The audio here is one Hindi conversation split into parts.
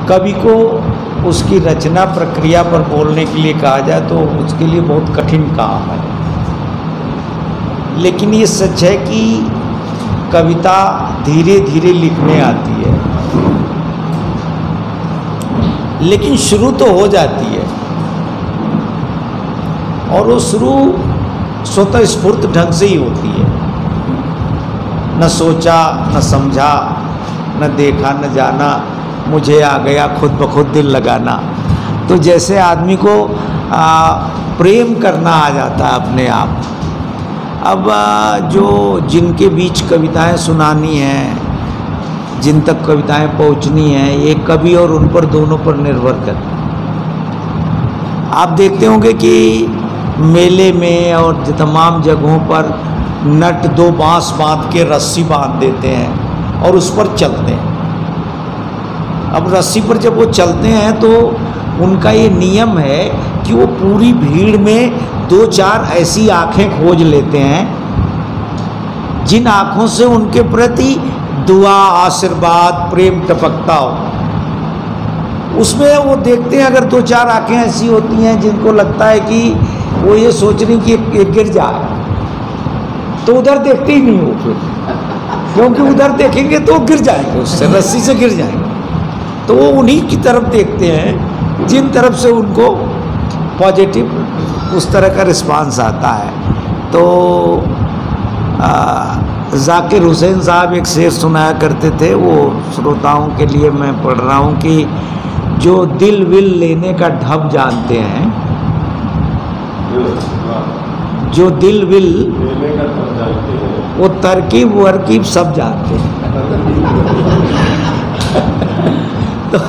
कवि को उसकी रचना प्रक्रिया पर बोलने के लिए कहा जाए तो उसके लिए बहुत कठिन काम है। लेकिन ये सच है कि कविता धीरे धीरे लिखने आती है, लेकिन शुरू तो हो जाती है, और वो शुरू स्वतः स्फूर्त ढंग से ही होती है। न सोचा, न समझा, न देखा, न जाना, मुझे आ गया खुद ब खुद दिल लगाना। तो जैसे आदमी को प्रेम करना आ जाता है अपने आप। अब जो जिनके बीच कविताएं सुनानी हैं, जिन तक कविताएं पहुंचनी हैं, ये कवि और उन पर दोनों पर निर्भर करता है। आप देखते होंगे कि मेले में और तमाम जगहों पर नट दो बांस बांध के रस्सी बांध देते हैं और उस पर चलते हैं। अब रस्सी पर जब वो चलते हैं तो उनका ये नियम है कि वो पूरी भीड़ में दो चार ऐसी आंखें खोज लेते हैं जिन आंखों से उनके प्रति दुआ, आशीर्वाद, प्रेम टपकता हो। उसमें वो देखते हैं, अगर दो चार आंखें ऐसी होती हैं जिनको लगता है कि वो ये सोच रही कि एक गिर जाए, तो उधर देखते ही नहीं हो फिर, क्योंकि उधर देखेंगे तो गिर जाएंगे, उससे रस्सी से गिर जाएंगे। तो वो उन्हीं की तरफ देखते हैं जिन तरफ से उनको पॉजिटिव उस तरह का रिस्पांस आता है। तो जाकिर हुसैन साहब एक शेर सुनाया करते थे, वो श्रोताओं के लिए मैं पढ़ रहा हूँ कि जो दिल विल लेने का ढब जानते हैं, जो दिल विल लेने का ढब जानते हैं, वो तरकीब वरकीब सब जानते हैं। तो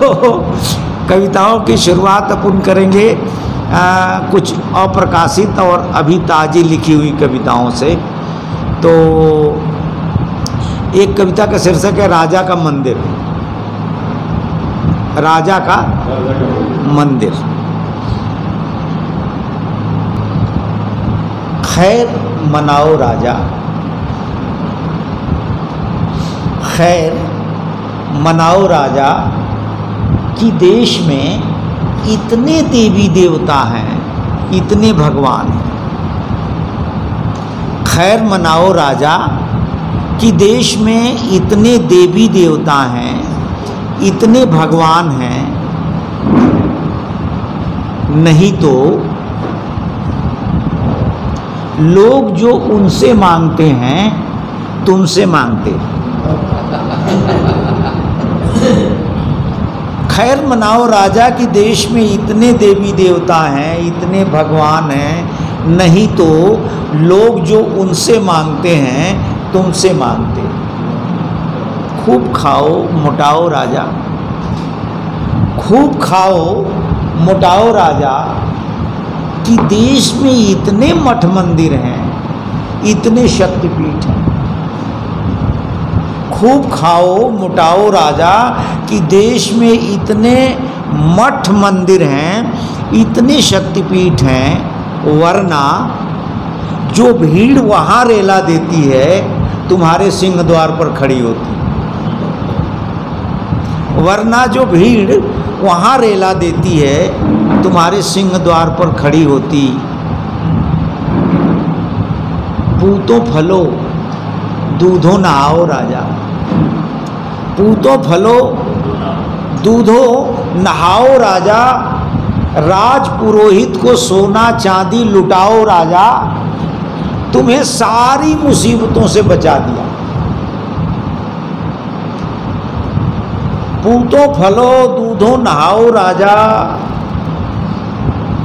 कविताओं की शुरुआत अपन करेंगे कुछ अप्रकाशित और अभी ताज़ी लिखी हुई कविताओं से। तो एक कविता का शीर्षक है राजा का मंदिर। राजा का मंदिर। खैर मनाओ राजा, खैर मनाओ राजा कि देश में इतने देवी देवता हैं, इतने भगवान हैं। खैर मनाओ राजा कि देश में इतने देवी देवता हैं, इतने भगवान हैं, नहीं तो लोग जो उनसे मांगते हैं तुमसे मांगते। खैर मनाओ राजा कि देश में इतने देवी देवता हैं, इतने भगवान हैं, नहीं तो लोग जो उनसे मांगते हैं तुमसे मांगते। खूब खाओ मोटाओ राजा, खूब खाओ मोटाओ राजा कि देश में इतने मठ मंदिर हैं, इतने शक्तिपीठ हैं। खूब खाओ मोटाओ राजा कि देश में इतने मठ मंदिर हैं, इतने शक्तिपीठ हैं, वरना जो भीड़ वहाँ रेला देती है तुम्हारे सिंह द्वार पर खड़ी होती। वरना जो भीड़ वहाँ रेला देती है तुम्हारे सिंह द्वार पर खड़ी होती। पूतो फलो दूधो नहाओ राजा, पूतो फलो दूधो नहाओ राजा, राज पुरोहित को सोना चांदी लुटाओ राजा, तुम्हें सारी मुसीबतों से बचा दिया। पूतो फलो दूधो नहाओ राजा,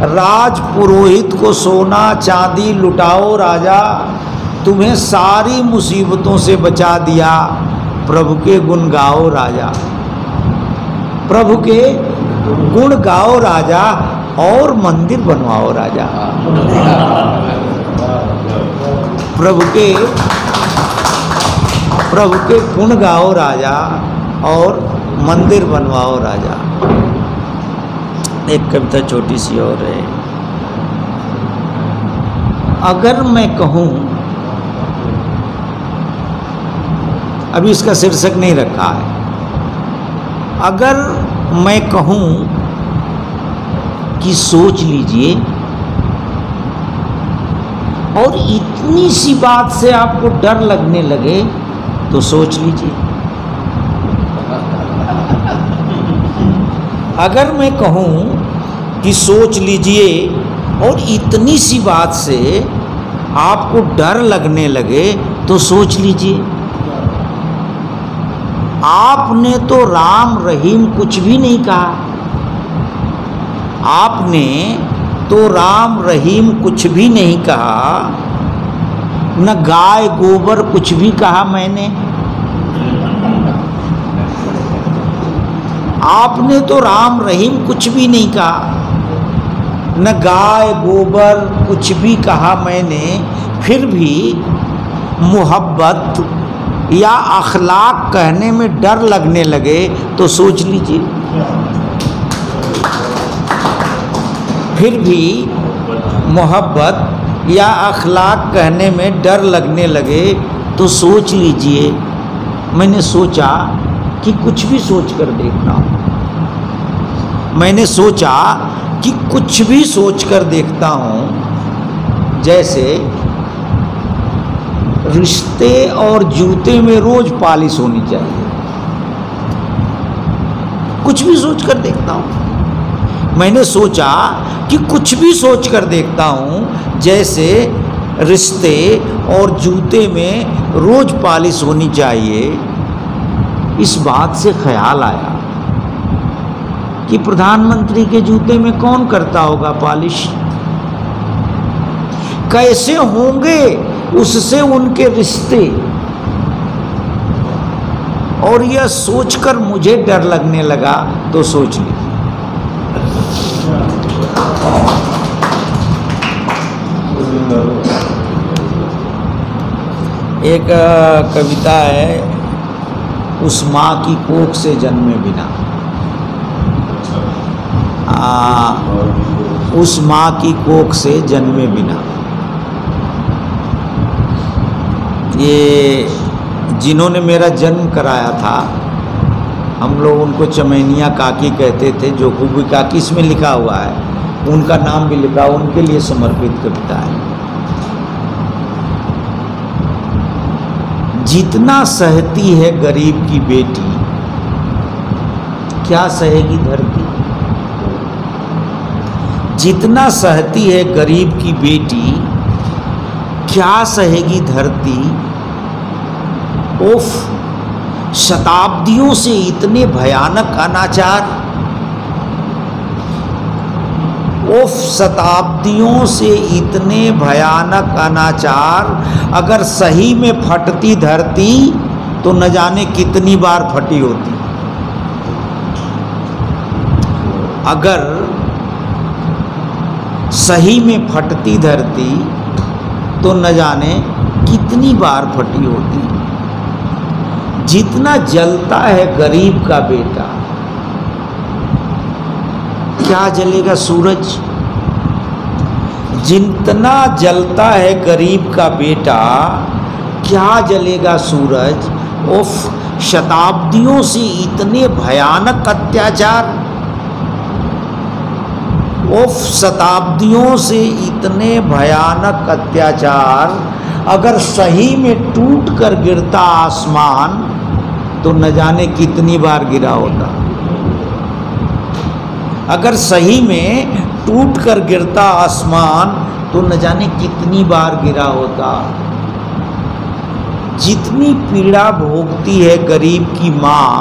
राज पुरोहित को सोना चांदी लुटाओ राजा, तुम्हें सारी मुसीबतों से बचा दिया। प्रभु के गुण गाओ राजा, प्रभु के गुण गाओ राजा, और मंदिर बनवाओ राजा। प्रभु के गुण गाओ राजा और मंदिर बनवाओ राजा। एक कविता छोटी सी और है। अगर मैं कहूँ, अभी इसका शीर्षक नहीं रखा है, अगर मैं कहूं कि सोच लीजिए और इतनी सी बात से आपको डर लगने लगे तो सोच लीजिए। अगर मैं कहूं कि सोच लीजिए और इतनी सी बात से आपको डर लगने लगे तो सोच लीजिए। आपने तो राम रहीम कुछ भी नहीं कहा, आपने तो राम रहीम कुछ भी नहीं कहा, न गाय गोबर कुछ भी कहा मैंने। आपने तो राम रहीम कुछ भी नहीं कहा, न गाय गोबर कुछ भी कहा मैंने, फिर भी मोहब्बत या अखलाक कहने में डर लगने लगे तो सोच लीजिए। फिर भी मोहब्बत या अखलाक कहने में डर लगने लगे तो सोच लीजिए। मैंने सोचा कि कुछ भी सोच कर देखता हूँ। मैंने सोचा कि कुछ भी सोच कर देखता हूँ। जैसे रिश्ते और जूते में रोज पॉलिश होनी चाहिए। कुछ भी सोच कर देखता हूँ। मैंने सोचा कि कुछ भी सोच कर देखता हूँ। जैसे रिश्ते और जूते में रोज पॉलिश होनी चाहिए। इस बात से ख्याल आया कि प्रधानमंत्री के जूते में कौन करता होगा पॉलिश, कैसे होंगे उससे उनके रिश्ते। और यह सोचकर मुझे डर लगने लगा तो सोच लीजिए। एक कविता है, उस माँ की कोख से जन्मे बिना। उस माँ की कोख से जन्मे बिना। ये जिन्होंने मेरा जन्म कराया था, हम लोग उनको चमैनिया काकी कहते थे। जो खूबी काकी इसमें लिखा हुआ है, उनका नाम भी लिखा, उनके लिए समर्पित कविता है। जितना सहती है गरीब की बेटी, क्या सहेगी धरती। जितना सहती है गरीब की बेटी, क्या सहेगी धरती। उफ, शताब्दियों से इतने भयानक अनाचार, उफ, शताब्दियों से इतने भयानक अनाचार। अगर सही में फटती धरती तो न जाने कितनी बार फटी होती। अगर सही में फटती धरती तो न जाने कितनी बार फटी होती। जितना जलता है गरीब का बेटा, क्या जलेगा सूरज। जितना जलता है गरीब का बेटा, क्या जलेगा सूरज। उफ, शताब्दियों से इतने भयानक अत्याचार। उफ, शताब्दियों से इतने भयानक अत्याचार। अगर सही में टूट कर गिरता आसमान तो न जाने कितनी बार गिरा होता। अगर सही में टूट कर गिरता आसमान तो न जाने कितनी बार गिरा होता। जितनी पीड़ा भोगती है गरीब की माँ,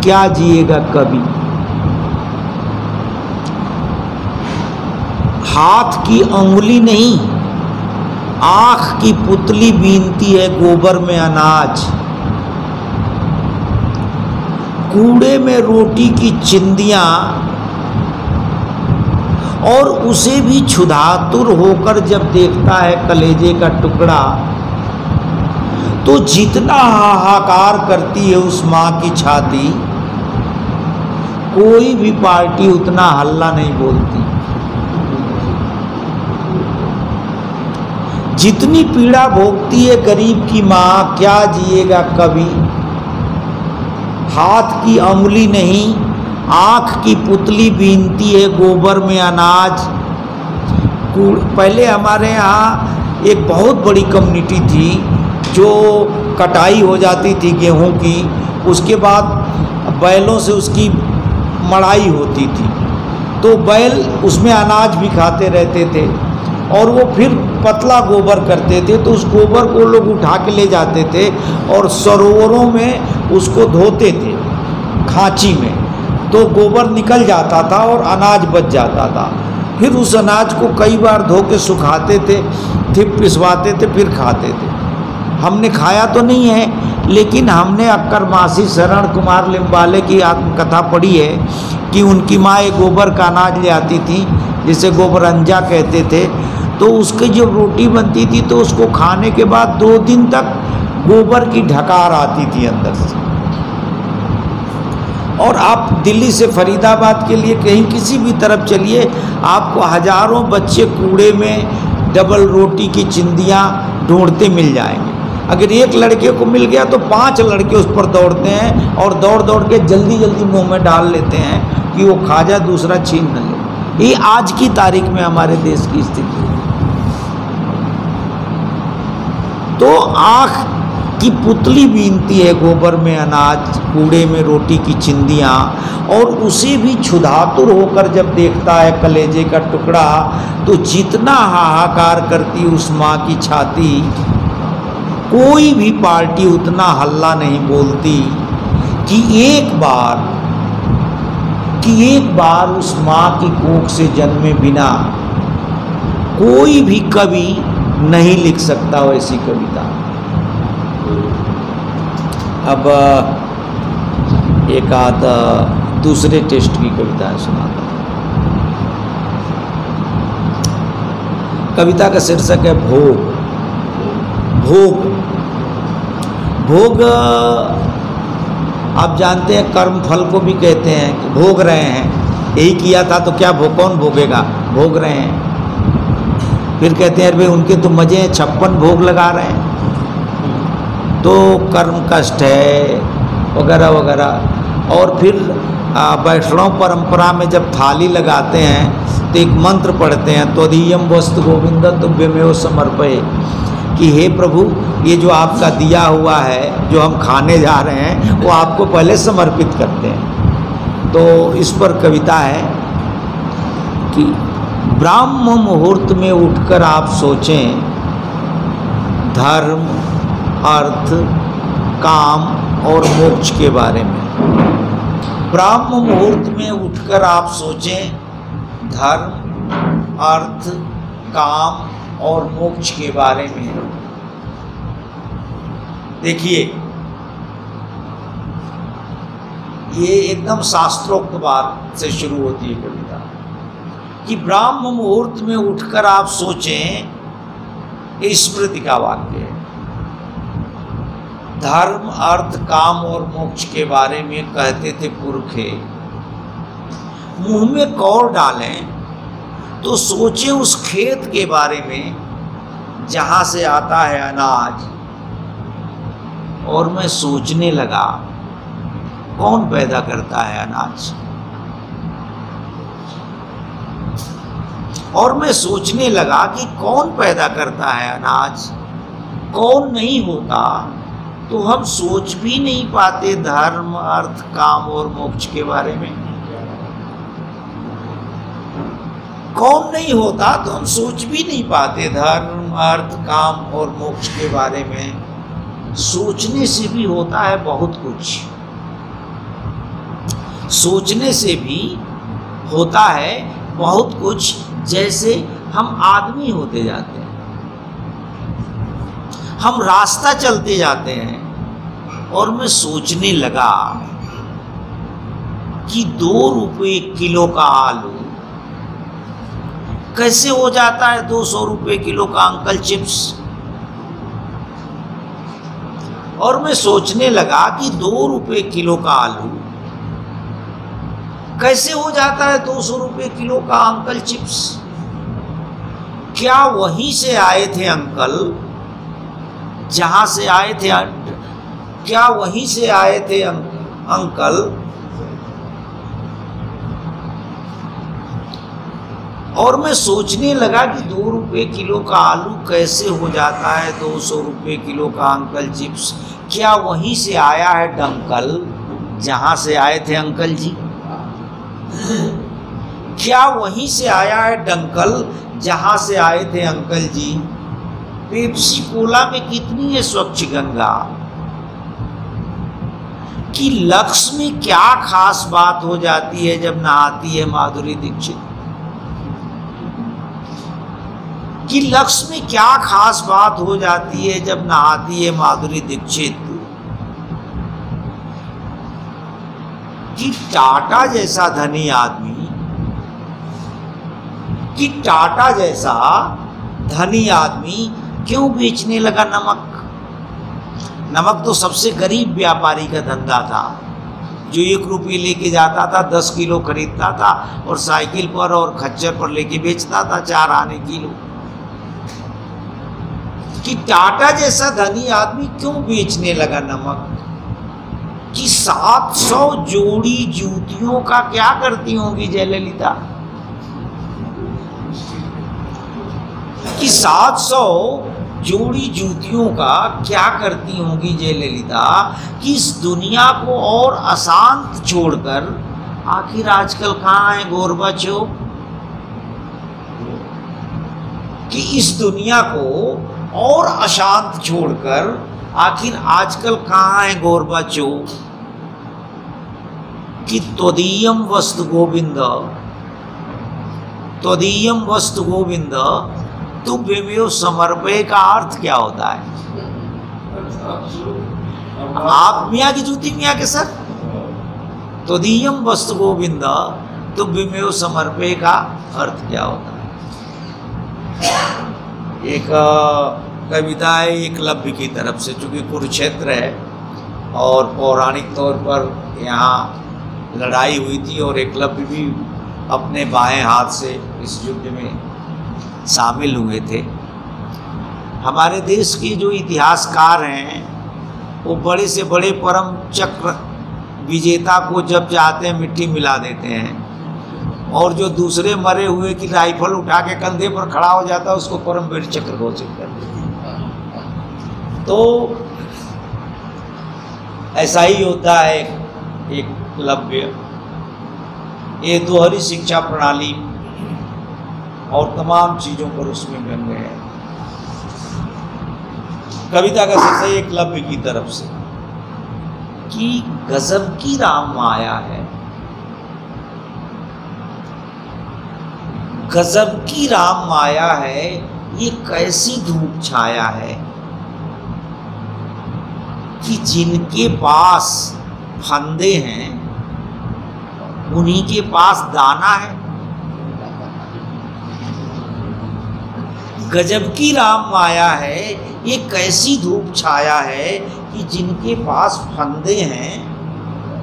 क्या जिएगा कभी। हाथ की अंगुली नहीं, आँख की पुतली बीनती है गोबर में अनाज। कूड़े में रोटी की चिंदियाँ, और उसे भी क्षुधातुर होकर जब देखता है कलेजे का टुकड़ा, तो जितना हाहाकार करती है उस माँ की छाती, कोई भी पार्टी उतना हल्ला नहीं बोलती। जितनी पीड़ा भोगती है गरीब की माँ, क्या जिएगा कभी। हाथ की अंगुली नहीं, आँख की पुतली बीनती है गोबर में अनाज। पहले हमारे यहाँ एक बहुत बड़ी कम्युनिटी थी जो कटाई हो जाती थी गेहूं की, उसके बाद बैलों से उसकी मड़ाई होती थी, तो बैल उसमें अनाज भी खाते रहते थे और वो फिर पतला गोबर करते थे, तो उस गोबर को लोग उठा के ले जाते थे और सरोवरों में उसको धोते थे खांची में, तो गोबर निकल जाता था और अनाज बच जाता था। फिर उस अनाज को कई बार धो के सुखाते थे, फिर पिसवाते थे, फिर खाते थे। हमने खाया तो नहीं है, लेकिन हमने अक्करमासी शरण कुमार लिम्बाले की आत्मकथा पढ़ी है कि उनकी माँ एक गोबर का अनाज ले आती थी, जिसे गोबरंजा कहते थे, तो उसकी जब रोटी बनती थी तो उसको खाने के बाद 2 दिन तक गोबर की ढकार आती थी अंदर से। और आप दिल्ली से फरीदाबाद के लिए कहीं किसी भी तरफ चलिए, आपको हजारों बच्चे कूड़े में डबल रोटी की चिंदियाँ ढूंढते मिल जाएंगे। अगर एक लड़के को मिल गया तो 5 लड़के उस पर दौड़ते हैं और दौड़ दौड़ के जल्दी जल्दी मुंह में डाल लेते हैं कि वो खा जाए, दूसरा छीन न ले। ये आज की तारीख में हमारे देश की स्थिति है। तो आँख की पुतली बीनती है गोबर में अनाज, कूड़े में रोटी की चिंदियाँ, और उसे भी क्षुधातुर होकर जब देखता है कलेजे का टुकड़ा, तो जितना हाहाकार करती उस माँ की छाती, कोई भी पार्टी उतना हल्ला नहीं बोलती कि एक बार उस माँ की कोख से जन्मे बिना कोई भी कवि नहीं लिख सकता वैसी कविता। अब एक आध दूसरे टेस्ट की कविता सुनाता हूँ। कविता का शीर्षक है भोग। भोग भोग आप जानते हैं कर्म फल को भी कहते हैं कि भोग रहे हैं, यही किया था तो क्या कौन भोगेगा, भोग रहे हैं। फिर कहते हैं अरे उनके तो मज़े हैं, 56 भोग लगा रहे हैं, तो कर्म कष्ट है वगैरह वगैरह। और फिर वैष्णव परंपरा में जब थाली लगाते हैं तो एक मंत्र पढ़ते हैं, त्वदीयम वस्तु गोविंद तुभ्यमेव समर्पये, कि हे प्रभु ये जो आपका दिया हुआ है, जो हम खाने जा रहे हैं, वो आपको पहले समर्पित करते हैं। तो इस पर कविता है कि ब्राह्म मुहूर्त में उठकर आप सोचें, धर्म अर्थ काम और मोक्ष के बारे में। ब्राह्म मुहूर्त में उठकर आप सोचें, धर्म अर्थ काम और मोक्ष के बारे में। देखिए ये एकदम शास्त्रोक्त बात से शुरू होती है कविता कि ब्राह्म मुहूर्त में उठकर आप सोचें, ये स्मृति का वाक्य है। धर्म अर्थ काम और मोक्ष के बारे में कहते थे पुरखे। मुंह में कौर डालें तो सोचें उस खेत के बारे में जहाँ से आता है अनाज। और मैं सोचने लगा, कौन पैदा करता है अनाज? और मैं सोचने लगा कि कौन पैदा करता है अनाज। कौन नहीं होता तो हम सोच भी नहीं पाते धर्म अर्थ काम और मोक्ष के बारे में। कौन नहीं होता तो हम सोच भी नहीं पाते धर्म अर्थ काम और मोक्ष के बारे में। सोचने से भी होता है बहुत कुछ, सोचने से भी होता है बहुत कुछ। जैसे हम आदमी होते जाते हैं, हम रास्ता चलते जाते हैं, और मैं सोचने लगा कि 2 रुपये किलो का आलू कैसे हो जाता है 200 रुपये किलो का अंकल चिप्स। और मैं सोचने लगा कि 2 रुपये किलो का आलू कैसे हो जाता है 200 रुपये किलो का अंकल चिप्स। क्या वहीं से आए थे अंकल जहां से आए थे? क्या वहीं से आए थे अंकल अंकल, और मैं सोचने लगा कि 2 रुपये किलो का आलू कैसे हो जाता है 200 रुपये किलो का अंकल चिप्स। क्या वहीं से आया है डंकल जहाँ से आए थे अंकल जी? क्या वहीं से आया है डंकल जहाँ से आए थे अंकल जी? पेप्सी कोला में कितनी है स्वच्छ गंगा, कि लक्ष्य में क्या खास बात हो जाती है जब नहाती है माधुरी दीक्षित, कि लक्ष्य में क्या खास बात हो जाती है जब नहाती है माधुरी दीक्षित, कि टाटा जैसा धनी आदमी, कि टाटा जैसा धनी आदमी क्यों बेचने लगा नमक? नमक तो सबसे गरीब व्यापारी का धंधा था, जो 1 रुपये लेके जाता था, 10 किलो खरीदता था और साइकिल पर और खच्चर पर लेके बेचता था 4 आने किलो। कि टाटा जैसा धनी आदमी क्यों बेचने लगा नमक? कि 700 जोड़ी जूतियों का क्या करती होंगी जयललिता? कि 700 जोड़ी जूतियों का क्या करती होंगी जयललिता, कि इस दुनिया को और अशांत छोड़कर, आखिर आजकल कहाँ है गोरबाचोव, कि इस दुनिया को और अशांत छोड़कर आखिर आजकल कहाँ है गोरबाचोव, कि त्वदीयम वस्तु गोविंद, त्वदीयम वस्तु गोविंद तुभ्यमेव समर्पय का अर्थ क्या होता है? आप मियाँ की जूती मियाँ के सर, त्वदीयम वस्तु गोविंद तुभ्यमेव समर्पय का अर्थ क्या होता है? एक कविता है एकलव्य की तरफ से, चूँकि कुरुक्षेत्र है और पौराणिक तौर पर यहाँ लड़ाई हुई थी और एकलव्य भी अपने बाएं हाथ से इस युद्ध में शामिल हुए थे। हमारे देश के जो इतिहासकार हैं वो बड़े से बड़े परम चक्र विजेता को जब चाहते हैं मिट्टी मिला देते हैं, और जो दूसरे मरे हुए की राइफल उठा के कंधे पर खड़ा हो जाता है उसको परमवीर चक्र घोषित कर देते हैं। तो ऐसा ही होता है एकलव्य। ये दोहरी शिक्षा प्रणाली और तमाम चीज़ों पर उसमें व्यंग्य है। कविता का शीर्षक है एकलव्य की तरफ से, कि गजब की राम माया है, गजब की राम माया है, ये कैसी धूप छाया है, कि जिनके पास फंदे हैं उन्हीं के पास दाना है। गजब की राम माया है, ये कैसी धूप छाया है, कि जिनके पास फंदे हैं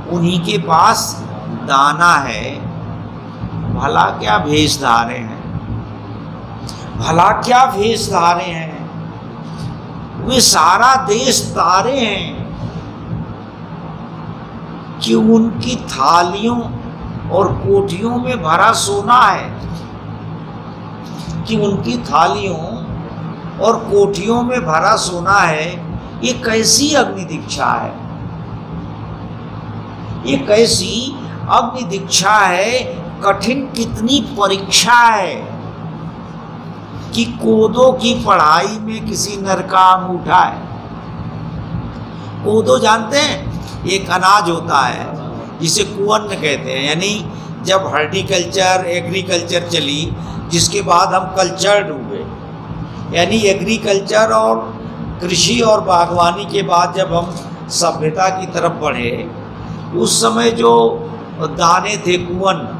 उन्हीं के पास दाना है। भला क्या भेष धारे हैं, भला क्या भेष धारे हैं, वे सारा देश तारे हैं, कि उनकी थालियों और कोठियों में भरा सोना है, कि उनकी थालियों और कोठियों में भरा सोना है। ये कैसी अग्नि दीक्षा है, ये कैसी अग्नि दीक्षा है, कठिन कितनी परीक्षा है, कि कोदो की पढ़ाई में किसी नर का अंगूठा है। कोदो जानते हैं, एक अनाज होता है जिसे कुअन्न कहते हैं, यानी जब हॉर्टिकल्चर एग्रीकल्चर चली, जिसके बाद हम कल्चर्ड हुए, यानी एग्रीकल्चर और कृषि और बागवानी के बाद जब हम सभ्यता की तरफ बढ़े, उस समय जो दाने थे कुअन्न,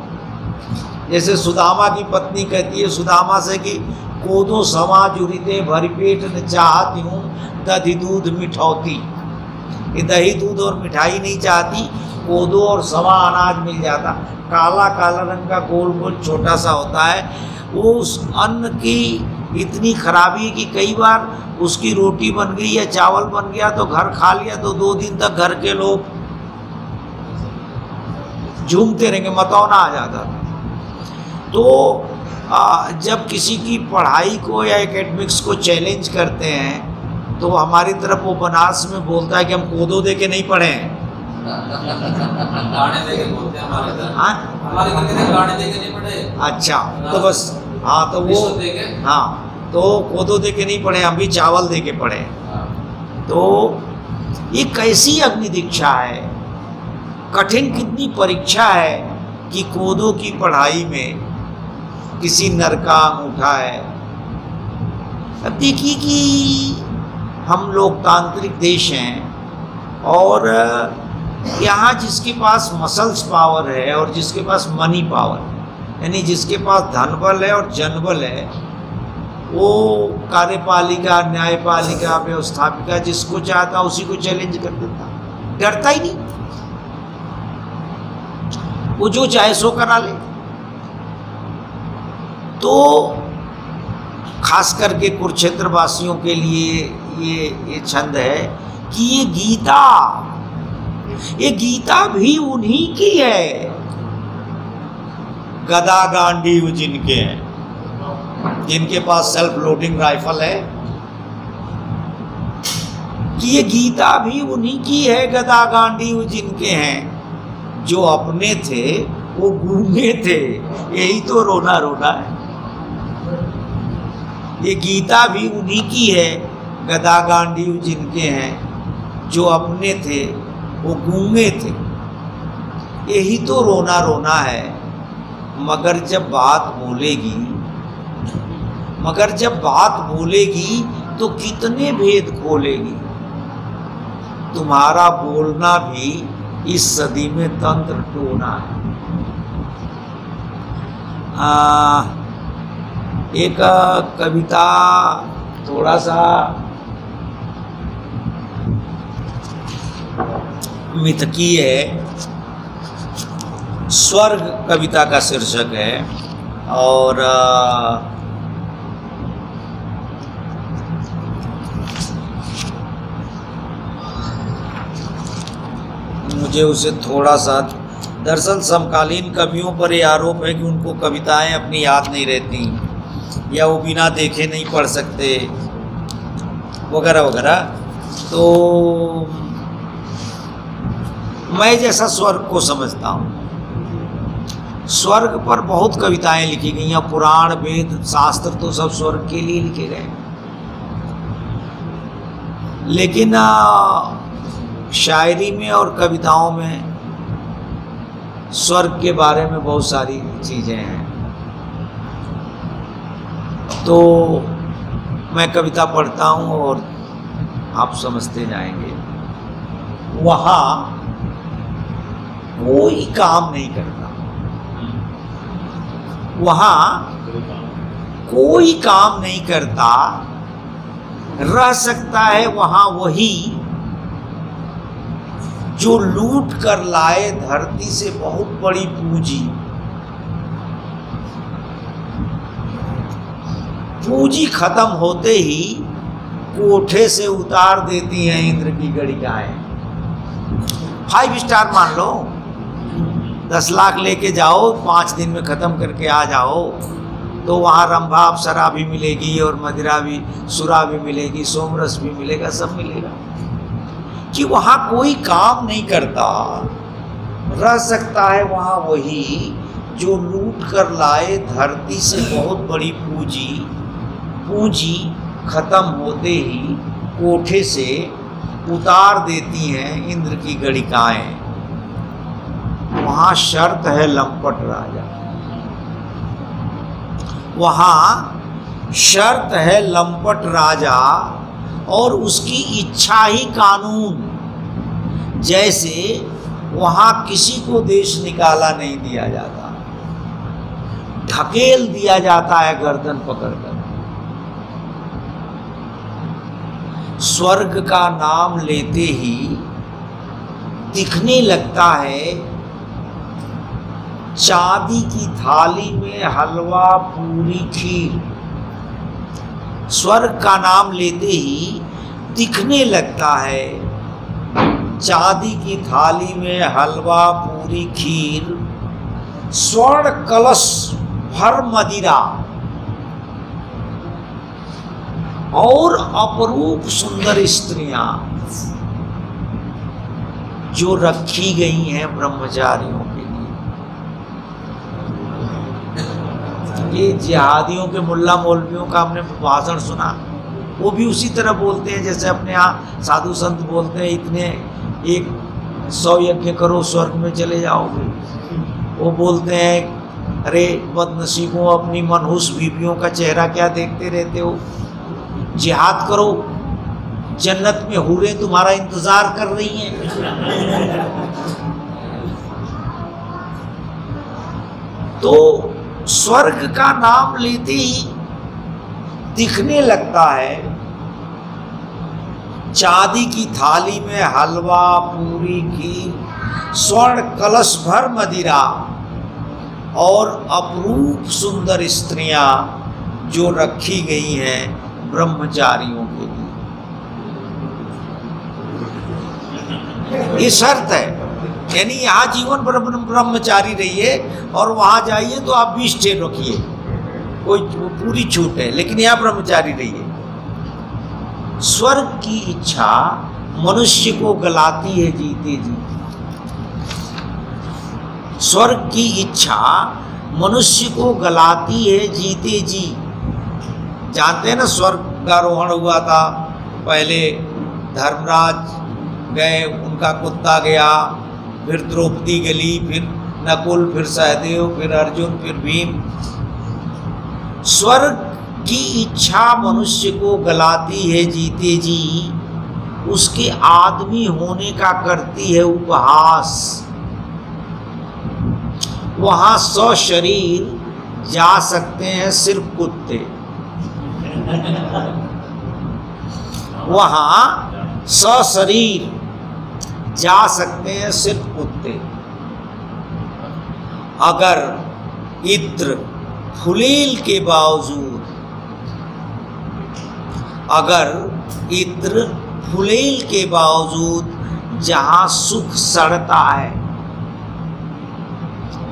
जैसे सुदामा की पत्नी कहती है सुदामा से कि कोदो समा जुरिते भरी पेट न चाहती हूँ दही दूध मिठौती, कि दही दूध और मिठाई नहीं चाहती, कोदो और समा अनाज मिल जाता, काला काला रंग का गोल गोल छोटा सा होता है। वो उस अन्न की इतनी खराबी है कि कई बार उसकी रोटी बन गई या चावल बन गया तो घर खा लिया तो 2 दिन तक घर के लोग झूमते रहेंगे, मतौना आ जाता था। तो जब किसी की पढ़ाई को या एकेडमिक्स को चैलेंज करते हैं तो हमारी तरफ वो बनारस में बोलता है कि हम कोदो दे के नहीं पढ़े हैं, गाने दे के बोलते हैं हमारे इधर। हाँ हमारे इधर कहते हैं गाने दे के नहीं पढ़े। अच्छा, तो बस हाँ, तो वो हाँ, तो कोदो दे के नहीं पढ़े, हम भी चावल दे के पढ़े। तो ये कैसी अग्नि दीक्षा है, कठिन कितनी परीक्षा है कि कोदो की पढ़ाई में किसी नर का अंगूठा है। अब देखिए कि हम लोकतांत्रिक देश हैं और यहाँ जिसके पास मसल्स पावर है और जिसके पास मनी पावर, यानी जिसके पास धन बल है और जनबल है, वो कार्यपालिका, न्यायपालिका, व्यवस्थापिका जिसको चाहता उसी को चैलेंज कर देता, डरता ही नहीं, वो जो चाहे सो करा ले। तो खास करके कुरुक्षेत्र वासियों के लिए ये छंद है कि ये गीता भी उन्हीं की है, गदा गांडीव जिनके हैं, जिनके पास सेल्फ लोडिंग राइफल है, कि ये गीता भी उन्हीं की है, गदा गांडीव जिनके हैं, जो अपने थे वो गूंगे थे, यही तो रोना रोना है। ये गीता भी उन्हीं की है, गदा गांडीव जिनके हैं, जो अपने थे वो गूंगे थे, यही तो रोना रोना है। मगर जब बात बोलेगी तो कितने भेद खोलेगी, तुम्हारा बोलना भी इस सदी में तंत्र टोना है। एक कविता थोड़ा सा मिथकी है, स्वर्ग कविता का शीर्षक है, और मुझे उसे थोड़ा सा, दरअसल समकालीन कवियों पर यह आरोप है कि उनको कविताएं अपनी याद नहीं रहती, या वो बिना देखे नहीं पढ़ सकते, वगैरह वगैरह। तो मैं जैसा स्वर्ग को समझता हूँ, स्वर्ग पर बहुत कविताएं लिखी गई हैं, पुराण वेद शास्त्र तो सब स्वर्ग के लिए लिखे गए, लेकिन शायरी में और कविताओं में स्वर्ग के बारे में बहुत सारी चीज़ें हैं। तो मैं कविता पढ़ता हूँ और आप समझते जाएंगे। वहाँ कोई काम नहीं करता, वहाँ कोई काम नहीं करता, रह सकता है वहाँ वही जो लूट कर लाए धरती से बहुत बड़ी पूंजी। पूंजी खत्म होते ही कोठे से उतार देती हैं इंद्र की गणिकाएं। 5 स्टार मान लो, 10 लाख लेके जाओ, 5 दिन में ख़त्म करके आ जाओ, तो वहाँ रंभा अप्सरा भी मिलेगी और मदिरा भी, सुरा भी मिलेगी, सोमरस भी मिलेगा, सब मिलेगा। कि वहाँ कोई काम नहीं करता, रह सकता है वहाँ वही जो लूट कर लाए धरती से बहुत बड़ी पूंजी। पूंजी खत्म होते ही कोठे से उतार देती हैं इंद्र की गणिकाएं। वहाँ शर्त है लंपट राजा, वहाँ शर्त है लंपट राजा, और उसकी इच्छा ही कानून। जैसे वहाँ किसी को देश निकाला नहीं दिया जाता, ढकेल दिया जाता है गर्दन पकड़कर। स्वर्ग का नाम लेते ही दिखने लगता है चांदी की थाली में हलवा पूरी खीर। स्वर्ग का नाम लेते ही दिखने लगता है चांदी की थाली में हलवा पूरी खीर, स्वर्ण कलश भर मदिरा और अपरूप सुंदर स्त्रियां जो रखी गई हैं ब्रह्मचारियों के लिए। ये जिहादियों के मुल्ला मौलवियों का हमने भाषण सुना, वो भी उसी तरह बोलते हैं जैसे अपने यहाँ साधु संत बोलते हैं, इतने 100 यज्ञ करो स्वर्ग में चले जाओगे। वो बोलते हैं अरे बदनसीबों, अपनी मनहूस बीवियों का चेहरा क्या देखते रहते हो, जिहाद करो, जन्नत में हूरें तुम्हारा इंतजार कर रही हैं। तो स्वर्ग का नाम लेते ही दिखने लगता है चांदी की थाली में हलवा पूरी खीर, स्वर्ण कलश भर मदिरा और अपरूप सुंदर स्त्रियां जो रखी गई हैं ब्रह्मचारियों के लिए। ये शर्त है, यानी यहाँ जीवन भर ब्रह्मचारी रहिए और वहाँ जाइए तो आप 20 ठे रखिए, कोई पूरी छूट है, लेकिन यहाँ ब्रह्मचारी रहिए। स्वर्ग की इच्छा मनुष्य को गलाती है जीते जी। स्वर्ग की इच्छा मनुष्य को गलाती है जीते जी। जानते हैं ना, स्वर्गारोहण हुआ था, पहले धर्मराज गए, उनका कुत्ता गया, फिर द्रौपदी गली, फिर नकुल, फिर सहदेव, फिर अर्जुन, फिर भीम। स्वर्ग की इच्छा मनुष्य को गलाती है जीते जी, उसके आदमी होने का करती है उपहास। वहां सशरीर जा सकते हैं सिर्फ कुत्ते, वहां सशरीर जा सकते हैं सिर्फ कुत्ते। अगर इत्र फुलील के बावजूद, अगर इत्र फुलील के बावजूद जहां सुख सड़ता है,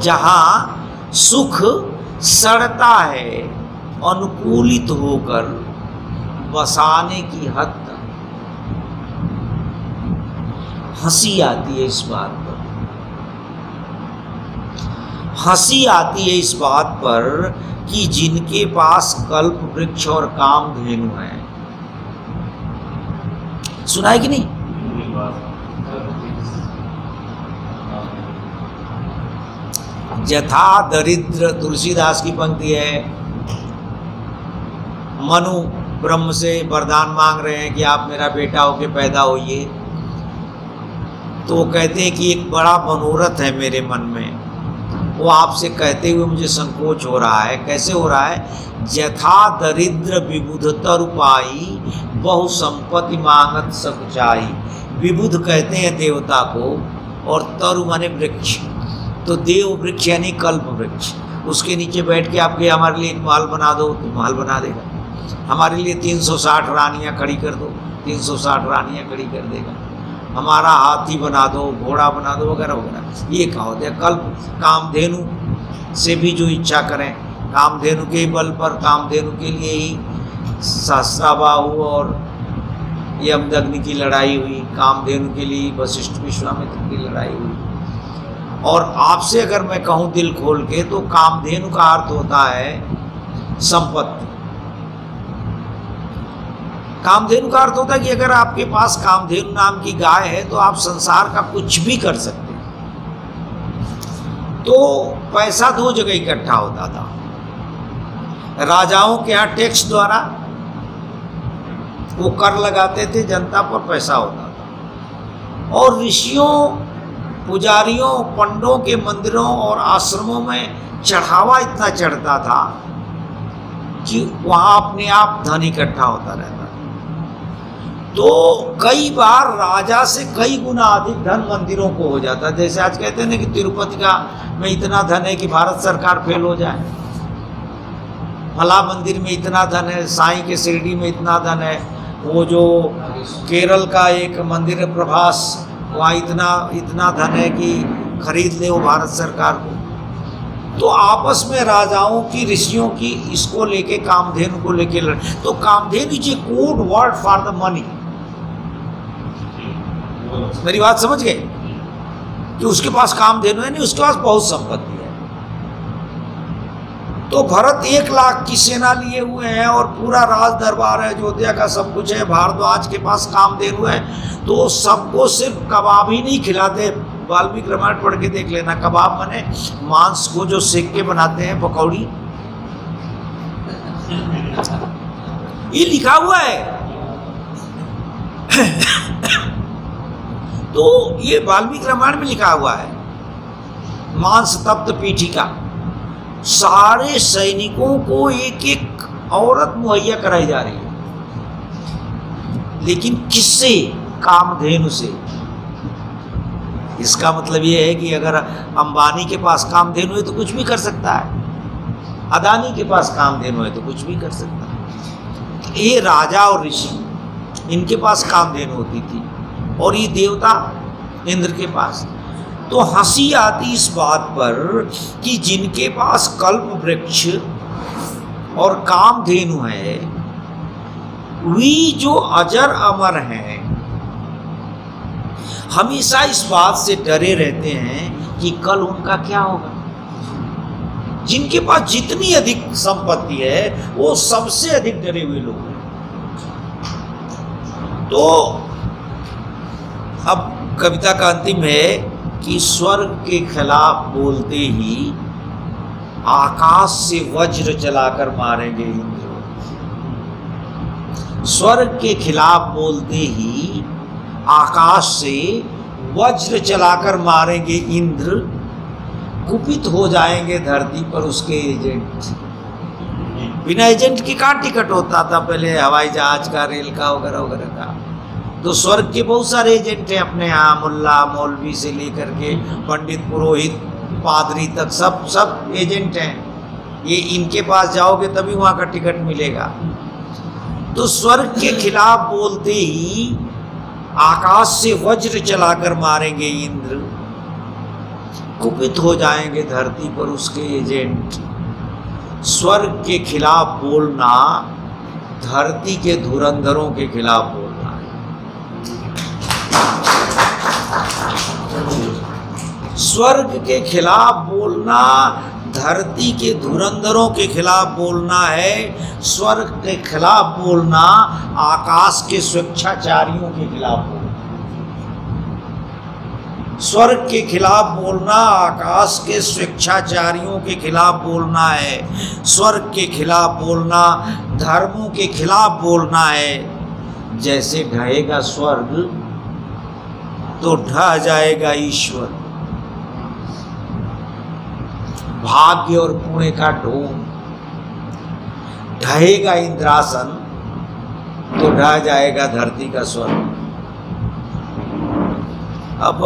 जहां सुख सड़ता है, अनुकूलित होकर बसाने की हद तक हंसी आती है इस बात पर। हंसी आती है इस बात पर कि जिनके पास कल्प वृक्ष और कामधेनु है। सुना है कि नहीं? यथा दरिद्र, तुलसीदास की पंक्ति है। मनु ब्रह्म से वरदान मांग रहे हैं कि आप मेरा बेटा होके पैदा होइए, तो वो कहते हैं कि एक बड़ा मनोरथ है मेरे मन में, वो आपसे कहते हुए मुझे संकोच हो रहा है। कैसे हो रहा है? यथा दरिद्र विबुधतर उपाई, बहु संपत्ति मांगत सब चाही। विबुध कहते हैं देवता को, और तरु माने वृक्ष, तो देव वृक्ष यानी कल्प वृक्ष। उसके नीचे बैठ के आपके हमारे लिए एक महल बना दो, तो महल बना देगा। हमारे लिए 360 रानियाँ खड़ी कर दो, 360 रानियाँ खड़ी कर देगा। हमारा हाथी बना दो, घोड़ा बना दो, वगैरह वगैरह। ये कहा होता है कल्प। कामधेनु से भी जो इच्छा करें, कामधेनु के बल पर, कामधेनु के लिए ही सहस्राबाहु और यमदग्नि की लड़ाई हुई, कामधेनु के लिए वशिष्ठ विश्वामित्र की लड़ाई हुई। और आपसे अगर मैं कहूँ दिल खोल के, तो कामधेनु का अर्थ होता है संपत्ति। कामधेनु का अर्थ होता है कि अगर आपके पास कामधेनु नाम की गाय है तो आप संसार का कुछ भी कर सकते हैं। तो पैसा दो जगह इकट्ठा होता था। राजाओं के यहाँ टैक्स द्वारा वो कर लगाते थे, जनता पर पैसा होता था। और ऋषियों, पुजारियों, पंडों के मंदिरों और आश्रमों में चढ़ावा इतना चढ़ता था कि वहाँ अपने आप धन इकट्ठा होता रहता था। तो कई बार राजा से कई गुना अधिक धन मंदिरों को हो जाता। जैसे आज कहते हैं ना कि तिरुपति का में इतना धन है कि भारत सरकार फेल हो जाए, फला मंदिर में इतना धन है, साईं के शिरडी में इतना धन है, वो जो केरल का एक मंदिर है प्रभास, वहाँ इतना इतना धन है कि खरीद ले वो भारत सरकार को। तो आपस में राजाओं की, ऋषियों की इसको लेके, कामधेनु को लेके लड़। तो Kamdhenu is a code word for the money. मेरी बात समझ गए कि उसके पास कामधेनु है नहीं, उसके पास बहुत संपत्ति है। तो भरत 1 लाख की सेना लिए हुए हैं और पूरा राज दरबार है, अयोध्या का सब कुछ है, भारद्वाज के पास कामधेनु है। तो सबको सिर्फ कबाब ही नहीं खिलाते। वाल्मीकि रामायण पढ़ के देख लेना, कबाब माने मांस को जो सेक के बनाते हैं, पकौड़ी, ये लिखा हुआ है। तो ये वाल्मीकि रामायण में लिखा हुआ है, मांस तप्त पीठिका। सारे सैनिकों को एक एक औरत मुहैया कराई जा रही है, लेकिन किससे? कामधेनु से। इसका मतलब ये है कि अगर अंबानी के पास कामधेनु है तो कुछ भी कर सकता है, अदानी के पास कामधेनु है तो कुछ भी कर सकता है। ये राजा और ऋषि, इनके पास कामधेनु होती थी, और ये देवता इंद्र के पास। तो हंसी आती इस बात पर कि जिनके पास कल्प वृक्ष और कामधेनु है, वे जो अजर अमर हैं, हमेशा इस बात से डरे रहते हैं कि कल उनका क्या होगा। जिनके पास जितनी अधिक संपत्ति है वो सबसे अधिक डरे हुए लोग हैं। तो अब कविता का अंतिम है कि स्वर्ग के खिलाफ बोलते ही आकाश से वज्र चलाकर मारेंगे इंद्र। स्वर्ग के खिलाफ बोलते ही आकाश से वज्र चलाकर मारेंगे इंद्र, कुपित हो जाएंगे धरती पर उसके एजेंट। बिना एजेंट के कहाँ टिकट होता था पहले, हवाई जहाज का, रेल का, वगैरह वगैरह का। तो स्वर्ग के बहुत सारे एजेंट हैं अपने यहाँ, मुल्ला मौलवी से लेकर के पंडित पुरोहित पादरी तक, सब एजेंट हैं। ये इनके पास जाओगे तभी वहाँ का टिकट मिलेगा। तो स्वर्ग के खिलाफ बोलते ही आकाश से वज्र चलाकर मारेंगे इंद्र, कुपित हो जाएंगे धरती पर उसके एजेंट। स्वर्ग के खिलाफ बोलना धरती के धुरंधरों के खिलाफ बोलना है। स्वर्ग के खिलाफ बोलना धरती के धुरंधरों के खिलाफ बोलना है। स्वर्ग के खिलाफ बोलना आकाश के स्वेच्छाचारियों के खिलाफ बोलना। स्वर्ग के खिलाफ बोलना आकाश के स्वेच्छाचारियों के खिलाफ बोलना है। स्वर्ग के खिलाफ बोलना धर्मों के खिलाफ बोलना है। जैसे ढहेगा स्वर्ग तो ढह जाएगा ईश्वर। भाग्य और पुण्य का ढोंग, ढहेगा इंद्रासन तो ढह जाएगा धरती का स्वर्ग। अब